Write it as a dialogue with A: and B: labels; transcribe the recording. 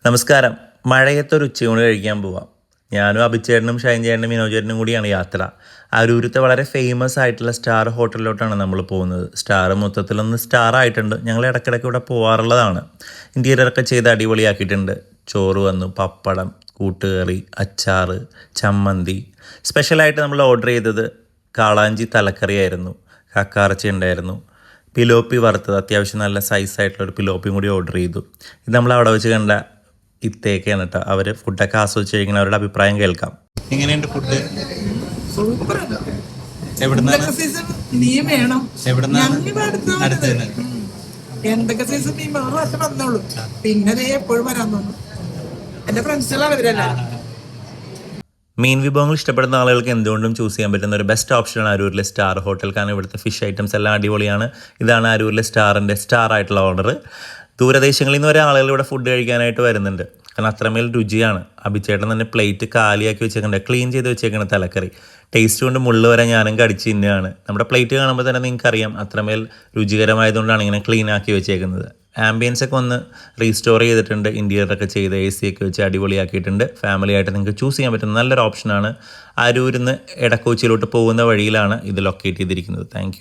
A: നമസ്കാരം. മഴയത്തൊരു ഉച്ചയൂണ് കഴിക്കാൻ പോവാം. ഞാനും അഭിച്ചേട്ടനും ഷൈൻ ചേട്ടനും വിനോദ് ചേട്ടനും കൂടിയാണ് യാത്ര. അരൂരത്തെ വളരെ ഫേമസ് ആയിട്ടുള്ള സ്റ്റാർ ഹോട്ടലിലോട്ടാണ് നമ്മൾ പോകുന്നത്. സ്റ്റാർ മൊത്തത്തിലൊന്ന് സ്റ്റാർ ആയിട്ടുണ്ട്. ഞങ്ങൾ ഇടയ്ക്കിടയ്ക്ക് ഇവിടെ പോകാറുള്ളതാണ്. ഇൻറ്റീരിയറൊക്കെ ചെയ്ത് അടിപൊളിയാക്കിയിട്ടുണ്ട്. ചോറ് വന്നു, പപ്പടം, കൂട്ടുകറി, അച്ചാറ്, ചമ്മന്തി. സ്പെഷ്യലായിട്ട് നമ്മൾ ഓർഡർ ചെയ്തത് കാളാഞ്ചി തലക്കറിയായിരുന്നു. കക്കാറച്ചി ഉണ്ടായിരുന്നു. പിലോപ്പി വറുത്തത്, അത്യാവശ്യം നല്ല സൈസായിട്ടുള്ളൊരു പിലോപ്പിയും കൂടി ഓർഡർ ചെയ്തു. ഇത് നമ്മൾ അവിടെ വെച്ച് കണ്ട ഇത്തേക്കാണ് കേട്ടോ. അവർ ഫുഡൊക്കെ ആസ്വദിച്ച് കഴിക്കുന്ന അവരുടെ അഭിപ്രായം കേൾക്കാം. എങ്ങനെയുണ്ട് ഫുഡ്?
B: എന്തൊക്കെ സീസൺ നീ മാസം വന്നോളൂ. പിന്നെ എപ്പോഴും വരാൻ തോന്നും. എന്റെ ഫ്രണ്ട്സുകളാണ് ഇവരല്ല.
A: മീൻ വിഭവങ്ങൾ ഇഷ്ടപ്പെടുന്ന ആളുകൾക്ക് എന്തുകൊണ്ടും ചൂസ് ചെയ്യാൻ പറ്റുന്ന ഒരു ബെസ്റ്റ് ഓപ്ഷനാണ് അരൂരിലെ സ്റ്റാർ ഹോട്ടൽ. കാരണം ഇവിടുത്തെ ഫിഷ് ഐറ്റംസ് എല്ലാം അടിപൊളിയാണ്. ഇതാണ് അരൂരിലെ സ്റ്റാറിൻ്റെ സ്റ്റാർ ആയിട്ടുള്ള ഓർഡർ. ദൂരദേശങ്ങളിൽ നിന്ന് വരെ ആളുകൾ ഇവിടെ ഫുഡ് കഴിക്കാനായിട്ട് വരുന്നുണ്ട്. കാരണം അത്രമേൽ രുചിയാണ്. അഭിച്ചേട്ടൻ തന്നെ പ്ലേറ്റ് കാലിയാക്കി വെച്ചേക്കുന്നുണ്ട്. ക്ലീൻ ചെയ്ത് വെച്ചേക്കുന്ന തലക്കറി. ടേസ്റ്റ് കൊണ്ട് മുള്ളു വരെ ഞാനും കടിച്ച് തിന്നുകയാണ്. നമ്മുടെ പ്ലേറ്റ് കാണുമ്പോൾ തന്നെ നിങ്ങൾക്കറിയാം അത്രമേൽ രുചികരമായതുകൊണ്ടാണ് ഇങ്ങനെ ക്ലീൻ ആക്കി വെച്ചേക്കുന്നത്. ആംബിയൻസ് ഒക്കെ ഒന്ന് റീസ്റ്റോർ ചെയ്തിട്ടുണ്ട്. ഇൻറ്റീരിയറൊക്കെ ചെയ്ത് AC ഒക്കെ വെച്ച് അടിപൊളിയാക്കിയിട്ടുണ്ട്. ഫാമിലി ആയിട്ട് നിങ്ങൾക്ക് ചൂസ് ചെയ്യാൻ പറ്റുന്ന നല്ലൊരു ഓപ്ഷനാണ്. അരൂരിൽ നിന്ന് എടക്കോച്ചിയിലോട്ട് പോകുന്ന വഴിയിലാണ് ഇത് ലൊക്കേറ്റ് ചെയ്തിരിക്കുന്നത്. Thank you.